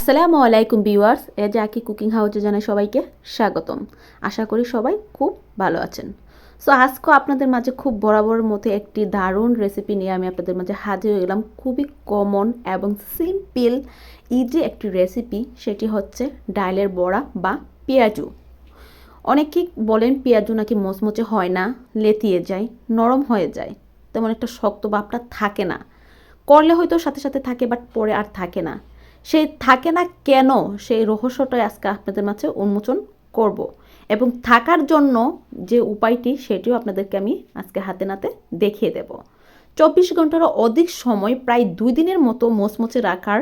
আসসালামু আলাইকুম viewers, AKHI'S cooking হাউসে জানাই সবাইকে স্বাগতম। আশা করি সবাই খুব ভালো আছেন। সো আজকে আপনাদের মাঝে খুব বরাবরের মতো একটি দারুণ রেসিপি নিয়ে আমি আপনাদের মাঝে হাজির হয়ে গেলাম। খুবই কমন এবং সিম্পল ইজি একটি রেসিপি, সেটি হচ্ছে ডালের বড়া বা পেঁয়াজু। অনেকেই বলেন পেঁয়াজু নাকি মচমচে হয় না, লেতিয়ে যায়, নরম হয়ে যায়, তেমন একটা শক্ত ভাবটা থাকে না। করলে হয়তো সাথে সাথে থাকে, বাট পরে আর থাকে না। সেই থাকে না কেন, সেই রহস্যটাই আজকে আপনাদের মাঝে উন্মোচন করব এবং থাকার জন্য যে উপায়টি সেটিও আপনাদেরকে আমি আজকে হাতে নাতে দেখিয়ে দেব। 24 ঘন্টারও অধিক সময়, প্রায় 2 দিনের মতো মচমচে রাখার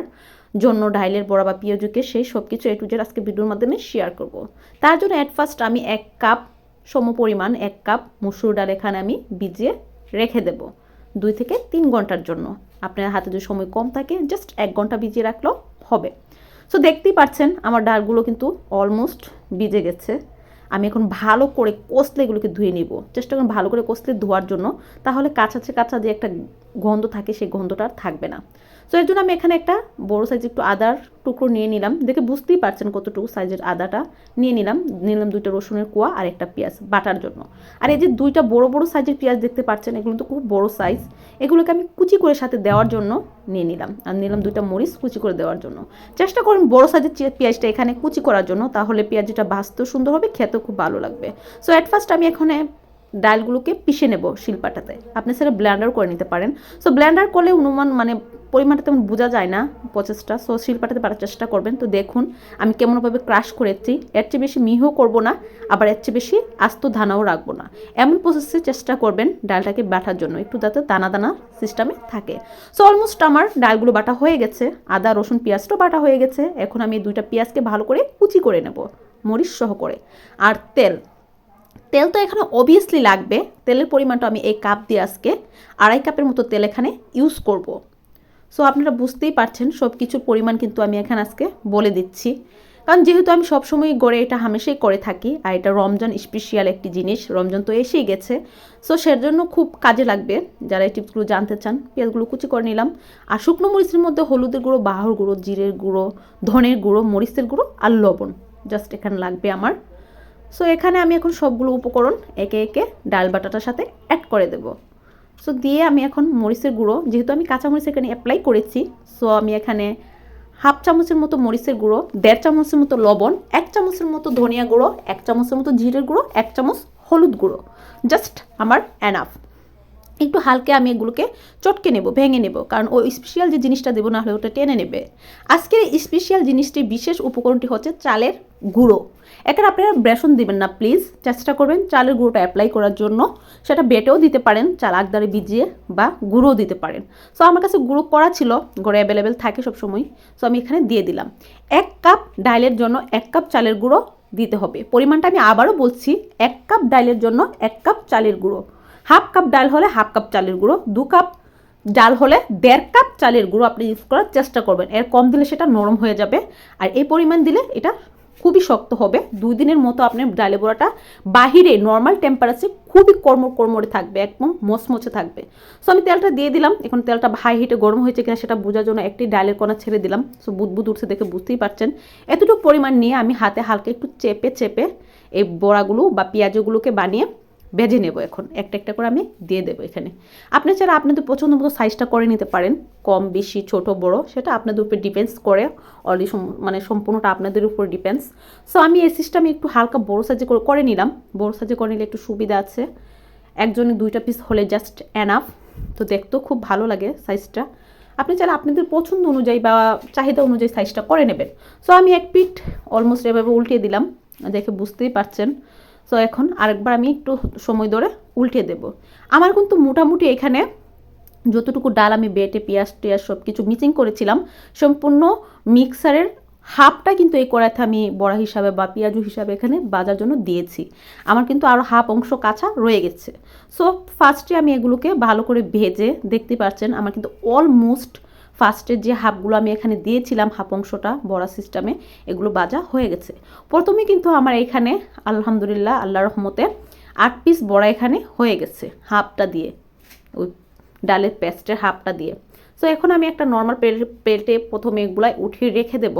জন্য ডাইলের বড়া বা পেঁয়াজুকে সেই সব কিছু এ টু জেড আজকে ভিডিওর মাধ্যমে শেয়ার করব। তার জন্য অ্যাট ফার্স্ট আমি 1 কাপ সমপরিমাণ 1 কাপ মসুর ডাল এখানে আমি ভিজিয়ে রেখে দেব 2 থেকে 3 ঘন্টার জন্য। আপনার হাতে যদি সময় কম থাকে জাস্ট 1 ঘন্টা ভিজিয়ে রাখলেও হবে। সো দেখতেই পাচ্ছেন আমার ডালগুলো কিন্তু অলমোস্ট ভিজে গেছে। আমি এখন ভালো করে কষলে এগুলোকে ধুয়ে নিব, চেষ্টা করুন ভালো করে কষলে ধোয়ার জন্য, তাহলে কাঁচা যে একটা গন্ধ থাকে সেই গন্ধটা আর থাকবে না। সো এর জন্য আমি এখানে একটা বড় সাইজের একটু আদার টুকরো নিয়ে নিলাম, দেখে বুঝতেই পারছেন কতটুকু সাইজের আদাটা নিয়ে নিলাম। 2টা রসুনের কোয়া আর একটা পেঁয়াজ বাটার জন্য। আর এই যে 2টা বড় সাইজের পেঁয়াজ দেখতে পাচ্ছেন, এগুলো তো খুব বড় সাইজ, এগুলোকে আমি কুচি করে সাথে দেওয়ার জন্য নিয়ে নিলাম। আর নিলাম 2টা মরিচ কুচি করে দেওয়ার জন্য। চেষ্টা করুন বড় সাইজের পেঁয়াজটা এখানে কুচি করার জন্য, তাহলে পেঁয়াজটা ভাজতেও সুন্দর হবে, খেতেও খুব ভালো লাগবে। সো অ্যাট ফার্স্ট আমি এখানে ডালগুলোকে পিষে নেব শিলপাটাতে। আপনি সেটা ব্লেন্ডার করে নিতে পারেন। সো ব্লেন্ডার করলে অনুমান পরিমাণটা তেমন বোঝা যায় না প্রসেসটা। সো শিলপাটাতে বাটার চেষ্টা করবেন। তো দেখুন আমি কেমনভাবে ক্রাশ করেছি। এর চেয়ে বেশি মিহিও করবো না, আবার এর চেয়ে বেশি আস্ত দানাও রাখবো না। এমন প্রসেসে চেষ্টা করবেন ডালটাকে বাটার জন্য, একটু যাতে দানা সিস্টেমে থাকে। সো অলমোস্ট আমার ডালগুলো বাটা হয়ে গেছে, আদা রসুন পেঁয়াজটাও বাটা হয়ে গেছে। এখন আমি 2টা পেঁয়াজকে ভালো করে কুচি করে নেব মরিচ সহ করে। আর তেল তো এখানে অবভিয়াসলি লাগবে। তেলের পরিমাণটা আমি এই কাপ দিয়ে আজকে 2.5 কাপের মতো তেল এখানে ইউজ করব। সো আপনারা বুঝতেই পারছেন সব কিছুর পরিমাণ কিন্তু আমি এখানে আজকে বলে দিচ্ছি, কারণ যেহেতু আমি সবসময় গড়ে এটা হামেশাই করে থাকি, আর এটা রমজান স্পেশাল একটি জিনিস, রমজান তো এসেই গেছে। সো সেজন্য খুব কাজে লাগবে। যারা এই টিপসগুলো জানতে চান, পেঁয়াজগুলো কুচি করে নিলাম। আর শুকনো মরিচের মধ্যে হলুদের গুঁড়ো, বাহার গুঁড়ো, জিরের গুঁড়ো, ধনের গুঁড়ো, মরিচের গুঁড়ো আর লবণ জাস্ট এখানে লাগবে আমার। সো এখানে আমি এখন সবগুলো উপকরণ একে একে ডাল বাটাটার সাথে অ্যাড করে দেব। সো দিয়ে আমি এখন মরিচের গুঁড়ো, যেহেতু আমি কাঁচামরিচ এখানে অ্যাপ্লাই করেছি, সো আমি এখানে 1/2 চামচের মতো মরিচের গুঁড়ো, 1.5 চামচের মতো লবণ, 1 চামচের মতো ধনিয়া গুঁড়ো, 1 চামচের মতো জিরের গুঁড়ো, 1 চামচ হলুদ গুঁড়ো, জাস্ট আমার এনাফ। একটু হালকা আমি এগুলোকে চটকে নেব, ভেঙে নেব, কারণ ওই স্পেশাল যে জিনিসটা দেবো না হলে ওটা টেনে নেবে। আজকের এই স্পেশাল জিনিসটি, বিশেষ উপকরণটি হচ্ছে চালের গুঁড়ো। এখানে আপনারা বেসন দিবেন না প্লিজ, চেষ্টা করবেন চালের গুঁড়োটা অ্যাপ্লাই করার জন্য। সেটা বেটেও দিতে পারেন, চাল আগদারে ভিজিয়ে, বা গুঁড়োও দিতে পারেন। সো আমার কাছে গুঁড়ো করা ছিল, ঘরে অ্যাভেলেবেল থাকে সবসময়। সো আমি এখানে দিয়ে দিলাম। 1 কাপ ডালের জন্য 1 কাপ চালের গুঁড়ো দিতে হবে। পরিমাণটা আমি আবারও বলছি, 1 কাপ ডালের জন্য 1 কাপ চালের গুঁড়ো। 1/2 কাপ ডাল হলে 1/2 কাপ চালের গুঁড়ো, 2 কাপ ডাল হলে 1.5 কাপ চালের গুঁড়ো আপনি ইউজ করার চেষ্টা করবেন। এর কম দিলে সেটা নরম হয়ে যাবে, আর এই পরিমাণ দিলে এটা খুবই শক্ত হবে। 2 দিনের মতো আপনার ডালের বড়াটা বাহিরে নর্মাল টেম্পারেচারে খুবই কর্মরে থাকবে, একদম মচমচে থাকবে। সো আমি তেলটা দিয়ে দিলাম। এখন তেলটা হাই হিটে গরম হয়েছে কিনা সেটা বোঝার জন্য একটি ডালের কণা ছেড়ে দিলাম। সো বুদবুদ উঠছে দেখে বুঝতেই পারছেন। এতটুকু পরিমাণ নিয়ে আমি হাতে হালকা একটু চেপে এই বড়াগুলো বা পেঁয়াজগুলোকে বানিয়ে ভেজে নেব। এখন একটা করে আমি দিয়ে দেবো এখানে। আপনি চাইলে আপনাদের পছন্দ মতো সাইজটা করে নিতে পারেন, কম বেশি ছোট বড়, সেটা আপনাদের উপর ডিপেন্ডস করে। অলরেডি সম্পূর্ণটা আপনাদের উপর ডিপেন্ডস। সো আমি এই সিস্টেমে একটু হালকা বড় সাইজে করে নিলাম। বড় সাইজে করে নিলে একটু সুবিধা আছে, একজনে 2টা পিস হলে জাস্ট এনাফ। তো দেখতেও খুব ভালো লাগে সাইজটা। আপনি চাইলে আপনাদের পছন্দ অনুযায়ী বা চাহিদা অনুযায়ী সাইজটা করে নেবেন। সো আমি এক পিঠ অলমোস্ট এভাবে উল্টিয়ে দিলাম, দেখে বুঝতেই পারছেন। সো এখন আরেকবার আমি একটু সময় ধরে উল্টে দেব। আমার কিন্তু মোটামুটি এখানে যতটুকু ডাল আমি বেটে পেঁয়াজ সব কিছু মিক্সিং করেছিলাম, সম্পূর্ণ মিক্সারের হাফটা কিন্তু এই কড়াইতে আমি বড়া হিসাবে বা পেঁয়াজু হিসাবে এখানে বাজার জন্য দিয়েছি। আমার কিন্তু আরও হাফ অংশ কাঁচা রয়ে গেছে। সো ফার্স্টে আমি এগুলোকে ভালো করে ভেজে, দেখতে পাচ্ছেন আমার কিন্তু অলমোস্ট ফার্স্টের যে হাফগুলো আমি এখানে দিয়েছিলাম, হাফ অংশটা বড়া সিস্টেমে, এগুলো ভাজা হয়ে গেছে। প্রথমে কিন্তু আমার এখানে আলহামদুলিল্লাহ আল্লাহর রহমতে 8 পিস বড়া এখানে হয়ে গেছে, হাফটা দিয়ে, ওই ডালের পেস্টের হাফটা দিয়ে। সো এখন আমি একটা নর্মাল প্লেটে প্রথমে এগুলাই উঠিয়ে রেখে দেব।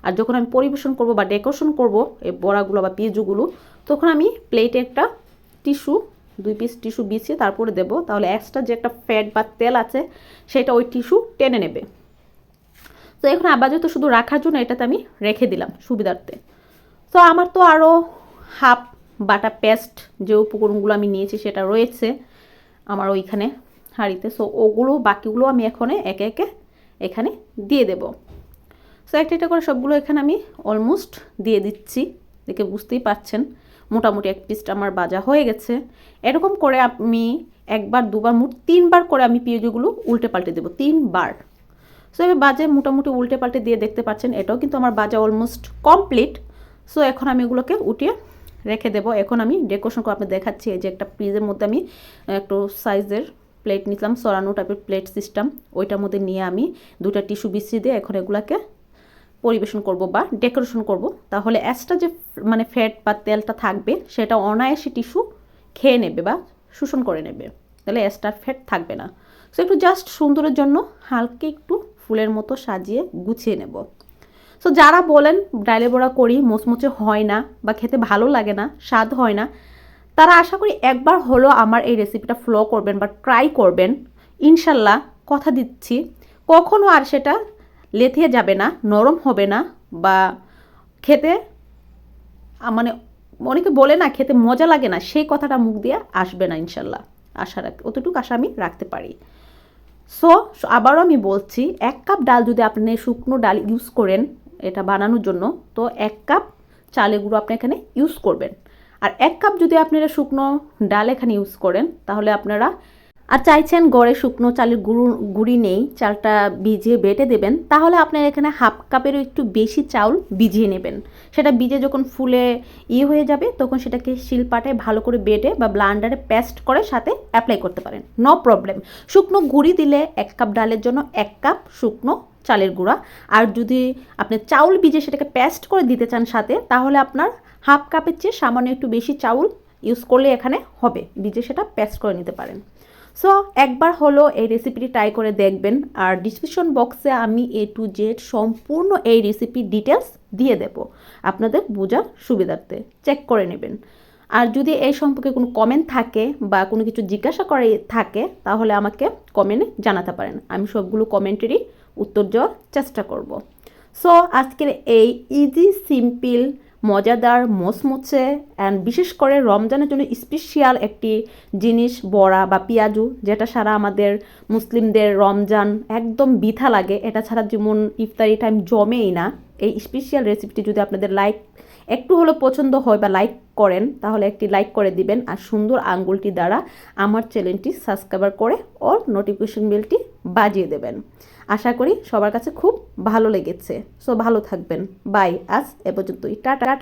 আর যখন আমি পরিবেশন করব বা ডেকোরেশন করব এই বড়াগুলো বা পিয়াজুগুলো, তখন আমি প্লেটে একটা টিস্যু 2 পিস টিস্যু বিছিয়ে তারপরে দেব। তাহলে এক্সট্রা যে একটা ফ্যাট বা তেল আছে সেটা ওই টিস্যু টেনে নেবে। তো এখন আপাতত শুধু রাখার জন্য এটাতে আমি রেখে দিলাম সুবিধার্থে। তো আমার তো আরও হাফ বাটা পেস্ট যে উপকরণগুলো আমি নিয়েছি সেটা রয়েছে আমার ওইখানে হাঁড়িতে। সো ওগুলো বাকিগুলো আমি এখন একে একে এখানে দিয়ে দেব। সো একটা একটা করে সবগুলো এখানে আমি অলমোস্ট দিয়ে দিচ্ছি। দেখে বুঝতেই পারছেন মোটামুটি এক পিসটা আমার ভাজা হয়ে গেছে। এরকম করে আমি একবার দুবার মোট 3 বার করে আমি পেঁয়াজগুলো উল্টে পাল্টে দেবো, 3 বার। সো এবার বাজে মোটামুটি উল্টে পাল্টে দিয়ে দেখতে পাচ্ছেন এটাও কিন্তু আমার ভাজা অলমোস্ট কমপ্লিট। সো এখন আমি এগুলোকে উঠিয়ে রেখে দেবো। এখন আমি ডেকোরেশন করে আপনাদের দেখাচ্ছি। এই যে একটা ফ্রিজের মধ্যে আমি একটু সাইজের প্লেট নিলাম, সরানো টাইপের প্লেট সিস্টেম, ওইটার মধ্যে নিয়ে আমি 2টা টিস্যু বিছিয়ে দিয়ে এখন এগুলাকে পরিবেশন করব বা ডেকোরেশন করব। তাহলে এক্সট্রা যে মানে ফ্যাট বা তেলটা থাকবে সেটা অনায়াসে টিস্যু খেয়ে নেবে বা শোষণ করে নেবে, তাহলে এক্সট্রা ফ্যাট থাকবে না। সো একটু জাস্ট সুন্দরের জন্য হালকা একটু ফুলের মতো সাজিয়ে গুছিয়ে নেব। সো যারা বলেন ডালে বড়া করি মচমচে হয় না বা খেতে ভালো লাগে না, স্বাদ হয় না, তারা আশা করি একবার হলো আমার এই রেসিপিটা ফলো করবেন বা ট্রাই করবেন। ইনশাল্লাহ কথা দিচ্ছি কখনো আর সেটা লেথিয়ে যাবে না, নরম হবে না বা খেতে মানে অনেকে বলে না খেতে মজা লাগে না, সেই কথাটা মুখ দিয়ে আসবে না ইনশাল্লাহ। অতটুকু আশা আমি রাখতে পারি। সো আবারও আমি বলছি 1 কাপ ডাল যদি আপনি শুকনো ডাল ইউজ করেন এটা বানানোর জন্য, তো 1 কাপ চালের গুঁড়ো আপনি এখানে ইউজ করবেন। আর 1 কাপ যদি আপনারা শুকনো ডাল এখানে ইউজ করেন তাহলে আপনারা আর চাইছেন ঘরে শুকনো চালের গুঁড়ি নেই, চালটা ভিজিয়ে বেটে দেবেন, তাহলে আপনারা এখানে হাফ কাপেরও একটু বেশি চাউল ভিজিয়ে নেবেন। সেটা ভিজে যখন ফুলে হয়ে যাবে তখন সেটাকে শিলপাটায় ভালো করে বেটে বা ব্লান্ডারে পেস্ট করে সাথে অ্যাপ্লাই করতে পারেন, নো প্রবলেম। শুকনো গুঁড়ি দিলে 1 কাপ ডালের জন্য 1 কাপ শুকনো চালের গুঁড়া। আর যদি আপনি চাউল ভিজে সেটাকে পেস্ট করে দিতে চান সাথে, তাহলে আপনার হাফ কাপের চেয়ে সামান্য একটু বেশি চাউল ইউজ করলে এখানে হবে, ভিজে সেটা পেস্ট করে নিতে পারেন। সো একবার হলো এই রেসিপিটি ট্রাই করে দেখবেন। আর ডিসক্রিপশন বক্সে আমি A to Z সম্পূর্ণ এই রেসিপির ডিটেলস দিয়ে দেব, আপনাদের বোঝার সুবিধার্থে চেক করে নেবেন। আর যদি এই সম্পর্কে কোনো কমেন্ট থাকে বা কোনো কিছু জিজ্ঞাসা করে থাকে তাহলে আমাকে কমেন্টে জানাতে পারেন, আমি সবগুলো কমেন্টেরই উত্তর দেওয়ার চেষ্টা করব। সো আজকের এই ইজি সিম্পল মজাদার মচমচে অ্যান্ড বিশেষ করে রমজানের জন্য স্পেশাল একটি জিনিস বড়া বা পিয়াজু, যেটা ছাড়া আমাদের মুসলিমদের রমজান একদম বৃথা লাগে, এটা ছাড়া যেমন ইফতারি টাইম জমেই না। এই স্পেশাল রেসিপিটি যদি আপনাদের একটু হলো পছন্দ হয় বা লাইক করেন তাহলে একটি লাইক করে দিবেন। আর সুন্দর আঙ্গুলটি দ্বারা আমার চ্যানেলটি সাবস্ক্রাইব করে অল নোটিফিকেশন বেলটি বাজিয়ে দেবেন। আশা করি সবার কাছে খুব ভালো লেগেছে। সো ভালো থাকবেন, বাই, আজ এ পর্যন্তই, টাটা।